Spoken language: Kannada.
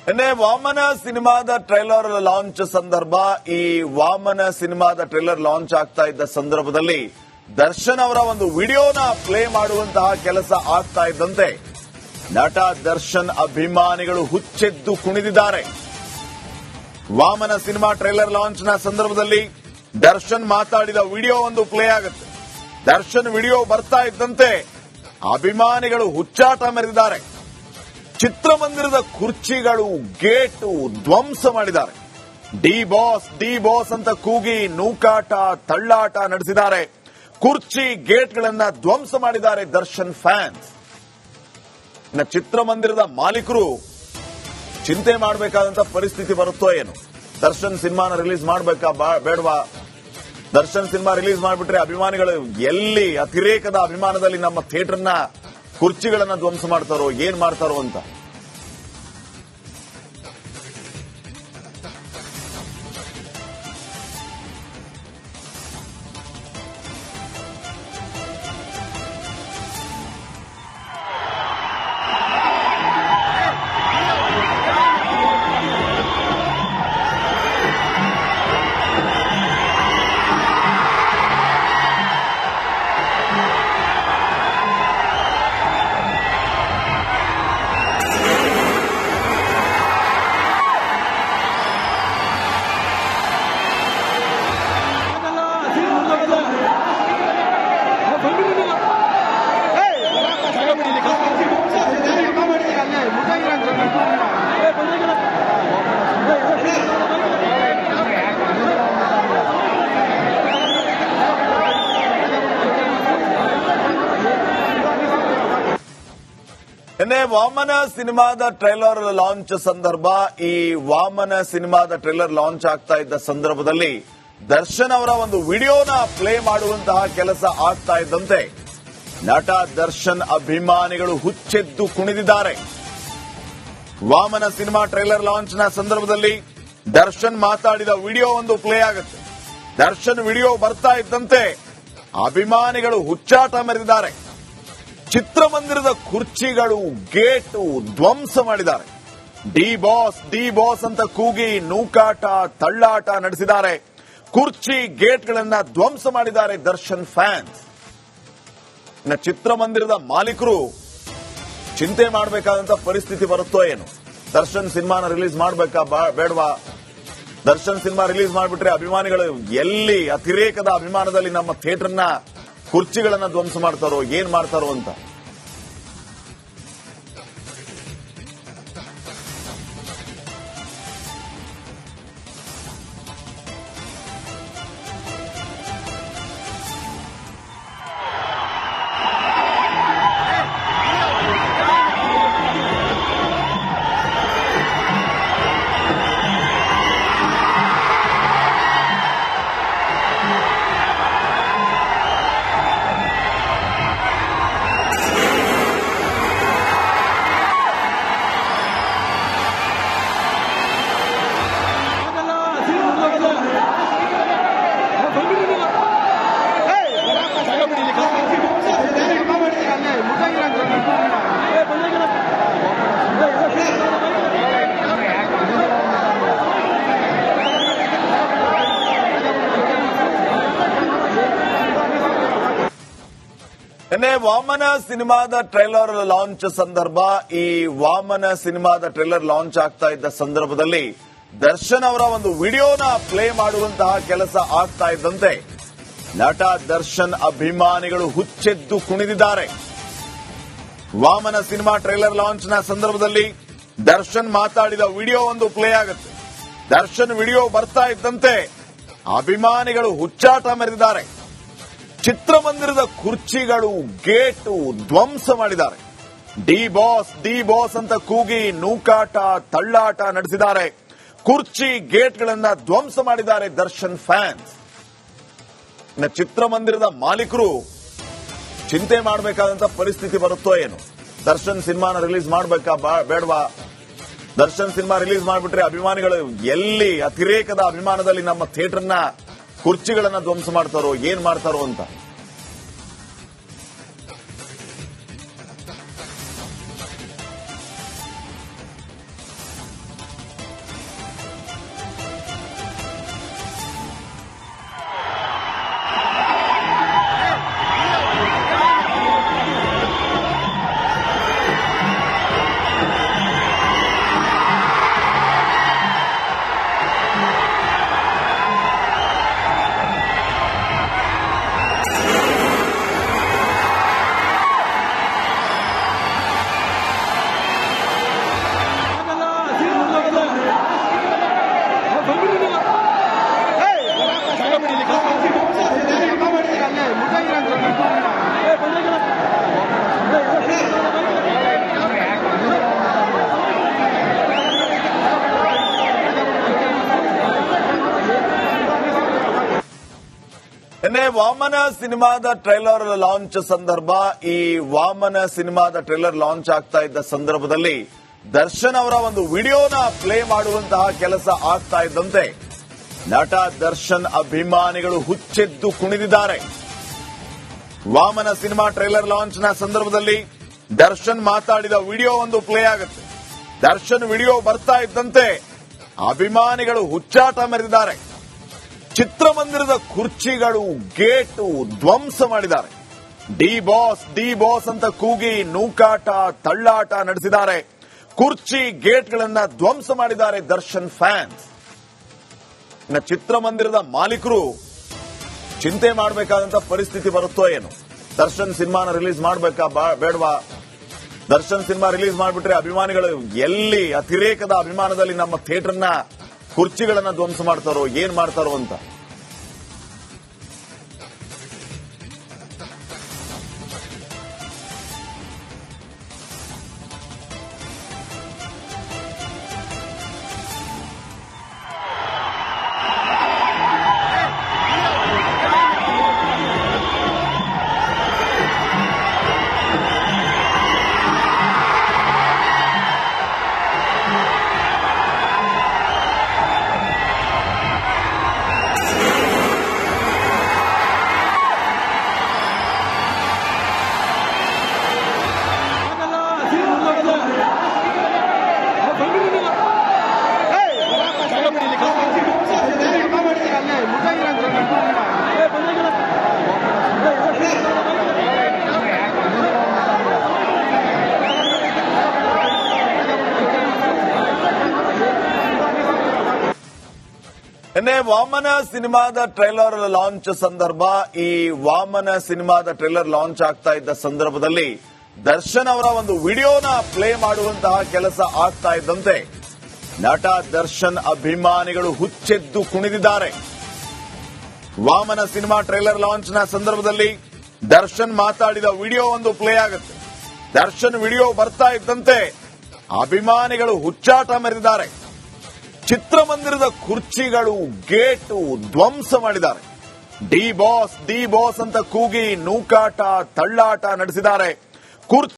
ನಿನ್ನೆ ವಾಮನ ಸಿನಿಮಾದ ಟ್ರೈಲರ್ ಲಾಂಚ್ ಸಂದರ್ಭ ಈ ವಾಮನ ಸಿನಿಮಾದ ಟ್ರೈಲರ್ ಲಾಂಚ್ ಆಗ್ತಾ ಇದ್ದ ಸಂದರ್ಭದಲ್ಲಿ ದರ್ಶನ್ ಅವರ ಒಂದು ವಿಡಿಯೋನ ಪ್ಲೇ ಮಾಡುವಂತಹ ಕೆಲಸ ಆಗ್ತಾ ಇದ್ದಂತೆ ನಟ ದರ್ಶನ್ ಅಭಿಮಾನಿಗಳು ಹುಚ್ಚೆದ್ದು ಕುಣಿದಿದ್ದಾರೆ. ವಾಮನ ಸಿನಿಮಾ ಟ್ರೈಲರ್ ಲಾಂಚ್ ನ ಸಂದರ್ಭದಲ್ಲಿ ದರ್ಶನ್ ಮಾತಾಡಿದ ವಿಡಿಯೋ ಒಂದು ಪ್ಲೇ ಆಗುತ್ತೆ. ದರ್ಶನ್ ವಿಡಿಯೋ ಬರ್ತಾ ಇದ್ದಂತೆ ಅಭಿಮಾನಿಗಳು ಹುಚ್ಚಾಟ ಮೆರೆದಿದ್ದಾರೆ. ಚಿತ್ರಮಂದಿರದ ಕುರ್ಚಿಗಳು ಗೇಟು ಧ್ವಂಸ ಮಾಡಿದ್ದಾರೆ. ಡಿ ಬಾಸ್ ಅಂತ ಕೂಗಿ ನೂಕಾಟ ತಳ್ಳಾಟ ನಡೆಸಿದ್ದಾರೆ. ಕುರ್ಚಿ ಗೇಟ್ಗಳನ್ನ ಧ್ವಂಸ ಮಾಡಿದ್ದಾರೆ ದರ್ಶನ್ ಫ್ಯಾನ್ಸ್. ಇನ್ನು ಚಿತ್ರಮಂದಿರದ ಮಾಲೀಕರು ಚಿಂತೆ ಮಾಡಬೇಕಾದಂತ ಪರಿಸ್ಥಿತಿ ಬರುತ್ತೋ ಏನು. ದರ್ಶನ್ ಸಿನಿಮಾನ ರಿಲೀಸ್ ಮಾಡಬೇಕಾ ಬೇಡವಾ? ದರ್ಶನ್ ಸಿನಿಮಾ ರಿಲೀಸ್ ಮಾಡಿಬಿಟ್ರೆ ಅಭಿಮಾನಿಗಳು ಎಲ್ಲಿ ಅತಿರೇಕದ ಅಭಿಮಾನದಲ್ಲಿ ನಮ್ಮ ಥಿಯೇಟರ್ನ ಕುರ್ಚಿಗಳನ್ನ ಧ್ವಂಸ ಮಾಡ್ತಾರೋ ಏನ್ ಮಾಡ್ತಾರೋ ಅಂತ. ನಿನ್ನೆ ವಾಮನ ಸಿನಿಮಾದ ಟ್ರೈಲರ್ ಲಾಂಚ್ ಸಂದರ್ಭ ಈ ವಾಮನ ಸಿನಿಮಾದ ಟ್ರೈಲರ್ ಲಾಂಚ್ ಆಗ್ತಾ ಇದ್ದ ಸಂದರ್ಭದಲ್ಲಿ ದರ್ಶನ್ ಅವರ ಒಂದು ವಿಡಿಯೋನ ಪ್ಲೇ ಮಾಡುವಂತಹ ಕೆಲಸ ಆಗ್ತಾ ಇದ್ದಂತೆ ನಟ ದರ್ಶನ್ ಅಭಿಮಾನಿಗಳು ಹುಚ್ಚೆದ್ದು ಕುಣಿದಿದ್ದಾರೆ. ವಾಮನ ಸಿನಿಮಾ ಟ್ರೈಲರ್ ಲಾಂಚ್ ನ ಸಂದರ್ಭದಲ್ಲಿ ದರ್ಶನ್ ಮಾತಾಡಿದ ವಿಡಿಯೋ ಒಂದು ಪ್ಲೇ ಆಗುತ್ತೆ. ದರ್ಶನ್ ವಿಡಿಯೋ ಬರ್ತಾ ಇದ್ದಂತೆ ಅಭಿಮಾನಿಗಳು ಹುಚ್ಚಾಟ ಮೆರೆದಿದ್ದಾರೆ. ಚಿತ್ರಮಂದಿರದ ಕುರ್ಚಿಗಳು ಗೇಟು ಧ್ವಂಸ ಮಾಡಿದ್ದಾರೆ. ಡಿ ಬಾಸ್ ಅಂತ ಕೂಗಿ ನೂಕಾಟ ತಳ್ಳಾಟ ನಡೆಸಿದ್ದಾರೆ. ಕುರ್ಚಿ ಗೇಟ್ಗಳನ್ನ ಧ್ವಂಸ ಮಾಡಿದ್ದಾರೆ ದರ್ಶನ್ ಫ್ಯಾನ್ಸ್. ಇನ್ನು ಚಿತ್ರಮಂದಿರದ ಮಾಲೀಕರು ಚಿಂತೆ ಮಾಡಬೇಕಾದಂತ ಪರಿಸ್ಥಿತಿ ಬರುತ್ತೋ ಏನು. ದರ್ಶನ್ ಸಿನಿಮಾನ ರಿಲೀಸ್ ಮಾಡಬೇಕಾ ಬೇಡವಾ? ದರ್ಶನ್ ಸಿನಿಮಾ ರಿಲೀಸ್ ಮಾಡಿಬಿಟ್ರೆ ಅಭಿಮಾನಿಗಳು ಎಲ್ಲಿ ಅತಿರೇಕದ ಅಭಿಮಾನದಲ್ಲಿ ನಮ್ಮ ಥಿಯೇಟರ್ನ ಕುರ್ಚಿಗಳನ್ನ ಧ್ವಂಸ ಮಾಡ್ತಾರೋ ಏನ್ ಮಾಡ್ತಾರೋ ಅಂತ. ನಿನ್ನೆ ವಾಮನ ಸಿನಿಮಾದ ಟ್ರೈಲರ್ ಲಾಂಚ್ ಸಂದರ್ಭ ಈ ವಾಮನ ಸಿನಿಮಾದ ಟ್ರೈಲರ್ ಲಾಂಚ್ ಆಗ್ತಾ ಇದ್ದ ಸಂದರ್ಭದಲ್ಲಿ ದರ್ಶನ್ ಅವರ ಒಂದು ವಿಡಿಯೋನ ಪ್ಲೇ ಮಾಡುವಂತಹ ಕೆಲಸ ಆಗ್ತಾ ಇದ್ದಂತೆ ನಟ ದರ್ಶನ್ ಅಭಿಮಾನಿಗಳು ಹುಚ್ಚೆದ್ದು ಕುಣಿದಿದ್ದಾರೆ. ವಾಮನ ಸಿನಿಮಾ ಟ್ರೈಲರ್ ಲಾಂಚ್ ನ ಸಂದರ್ಭದಲ್ಲಿ ದರ್ಶನ್ ಮಾತಾಡಿದ ವಿಡಿಯೋ ಒಂದು ಪ್ಲೇ ಆಗುತ್ತೆ. ದರ್ಶನ್ ವಿಡಿಯೋ ಬರ್ತಾ ಇದ್ದಂತೆ ಅಭಿಮಾನಿಗಳು ಹುಚ್ಚಾಟ ಮೆರೆದಿದ್ದಾರೆ. ಚಿತ್ರಮಂದಿರದ ಕುರ್ಚಿಗಳು ಗೇಟು ಧ್ವಂಸ ಮಾಡಿದ್ದಾರೆ. ಡಿ ಬಾಸ್ ಅಂತ ಕೂಗಿ ನೂಕಾಟ ತಳ್ಳಾಟ ನಡೆಸಿದ್ದಾರೆ. ಕುರ್ಚಿ ಗೇಟ್ಗಳನ್ನ ಧ್ವಂಸ ಮಾಡಿದ್ದಾರೆ ದರ್ಶನ್ ಫ್ಯಾನ್ಸ್. ಇನ್ನು ಚಿತ್ರಮಂದಿರದ ಮಾಲೀಕರು ಚಿಂತೆ ಮಾಡಬೇಕಾದಂತ ಪರಿಸ್ಥಿತಿ ಬರುತ್ತೋ ಏನು. ದರ್ಶನ್ ಸಿನಿಮಾನ ರಿಲೀಸ್ ಮಾಡಬೇಕಾ ಬೇಡವಾ? ದರ್ಶನ್ ಸಿನಿಮಾ ರಿಲೀಸ್ ಮಾಡಿಬಿಟ್ರೆ ಅಭಿಮಾನಿಗಳು ಎಲ್ಲಿ ಅತಿರೇಕದ ಅಭಿಮಾನದಲ್ಲಿ ನಮ್ಮ ಥಿಯೇಟರ್ನ ಕುರ್ಚಿಗಳನ್ನ ಧ್ವಂಸ ಮಾಡ್ತಾರೋ ಏನ್ ಮಾಡ್ತಾರೋ ಅಂತ. ನಿನ್ನೆ ವಾಮನ ಸಿನಿಮಾದ ಟ್ರೈಲರ್ ಲಾಂಚ್ ಸಂದರ್ಭ ಈ ವಾಮನ ಸಿನಿಮಾದ ಟ್ರೈಲರ್ ಲಾಂಚ್ ಆಗ್ತಾ ಇದ್ದ ಸಂದರ್ಭದಲ್ಲಿ ದರ್ಶನ್ ಅವರ ಒಂದು ವಿಡಿಯೋನ ಪ್ಲೇ ಮಾಡುವಂತಹ ಕೆಲಸ ಆಗ್ತಾ ಇದ್ದಂತೆ ನಟ ದರ್ಶನ್ ಅಭಿಮಾನಿಗಳು ಹುಚ್ಚೆದ್ದು ಕುಣಿದಿದ್ದಾರೆ. ವಾಮನ ಸಿನಿಮಾ ಟ್ರೈಲರ್ ಲಾಂಚ್ ನ ಸಂದರ್ಭದಲ್ಲಿ ದರ್ಶನ್ ಮಾತಾಡಿದ ವಿಡಿಯೋ ಒಂದು ಪ್ಲೇ ಆಗುತ್ತೆ. ದರ್ಶನ್ ವಿಡಿಯೋ ಬರ್ತಾ ಇದ್ದಂತೆ ಅಭಿಮಾನಿಗಳು ಹುಚ್ಚಾಟ ಮೆರೆದಿದ್ದಾರೆ. ಚಿತ್ರಮಂದಿರದ ಕುರ್ಚಿಗಳು ಗೇಟು ಧ್ವಂಸ ಮಾಡಿದ್ದಾರೆ. ಡಿ ಬಾಸ್ ಅಂತ ಕೂಗಿ ನೂಕಾಟ ತಳ್ಳಾಟ ನಡೆಸಿದ್ದಾರೆ. ಕುರ್ಚಿ ಗೇಟ್ಗಳನ್ನ ಧ್ವಂಸ ಮಾಡಿದ್ದಾರೆ ದರ್ಶನ್ ಫ್ಯಾನ್ಸ್. ಚಿತ್ರಮಂದಿರದ ಮಾಲೀಕರು ಚಿಂತೆ ಮಾಡಬೇಕಾದಂತ ಪರಿಸ್ಥಿತಿ ಬರುತ್ತೋ ಏನು. ದರ್ಶನ್ ಸಿನಿಮಾನ ರಿಲೀಸ್ ಮಾಡಬೇಕಾ ಬೇಡವಾ? ದರ್ಶನ್ ಸಿನಿಮಾ ರಿಲೀಸ್ ಮಾಡಿಬಿಟ್ರೆ ಅಭಿಮಾನಿಗಳು ಎಲ್ಲಿ ಅತಿರೇಕದ ಅಭಿಮಾನದಲ್ಲಿ ನಮ್ಮ ಥಿಯೇಟರ್ನ ಕುರ್ಚಿಗಳನ್ನ ಧ್ವಂಸ ಮಾಡ್ತಾರೋ ಏನ್ ಮಾಡ್ತಾರೋ ಅಂತ. ನಿನ್ನೆ ವಾಮನ ಸಿನಿಮಾದ ಟ್ರೈಲರ್ ಲಾಂಚ್ ಸಂದರ್ಭ ಈ ವಾಮನ ಸಿನಿಮಾದ ಟ್ರೈಲರ್ ಲಾಂಚ್ ಆಗ್ತಾ ಇದ್ದ ಸಂದರ್ಭದಲ್ಲಿ ದರ್ಶನ್ ಅವರ ಒಂದು ವಿಡಿಯೋನ ಪ್ಲೇ ಮಾಡುವಂತಹ ಕೆಲಸ ಆಗ್ತಾ ಇದ್ದಂತೆ ನಟ ದರ್ಶನ್ ಅಭಿಮಾನಿಗಳು ಹುಚ್ಚೆದ್ದು ಕುಣಿದಿದ್ದಾರೆ. ವಾಮನ ಸಿನಿಮಾ ಟ್ರೈಲರ್ ಲಾಂಚ್ ನ ಸಂದರ್ಭದಲ್ಲಿ ದರ್ಶನ್ ಮಾತಾಡಿದ ವಿಡಿಯೋ ಒಂದು ಪ್ಲೇ ಆಗುತ್ತೆ. ದರ್ಶನ್ ವಿಡಿಯೋ ಬರ್ತಾ ಇದ್ದಂತೆ ಅಭಿಮಾನಿಗಳು ಹುಚ್ಚಾಟ ಮೆರೆದಿದ್ದಾರೆ. ಚಿತ್ರಮಂದಿರದ ಕುರ್ಚಿಗಳು ಗೇಟು ಧ್ವಂಸ ಮಾಡಿದ್ದಾರೆ. ಡಿ ಬಾಸ್ ಅಂತ ಕೂಗಿ ನೂಕಾಟ ತಳ್ಳಾಟ ನಡೆಸಿದ್ದಾರೆ.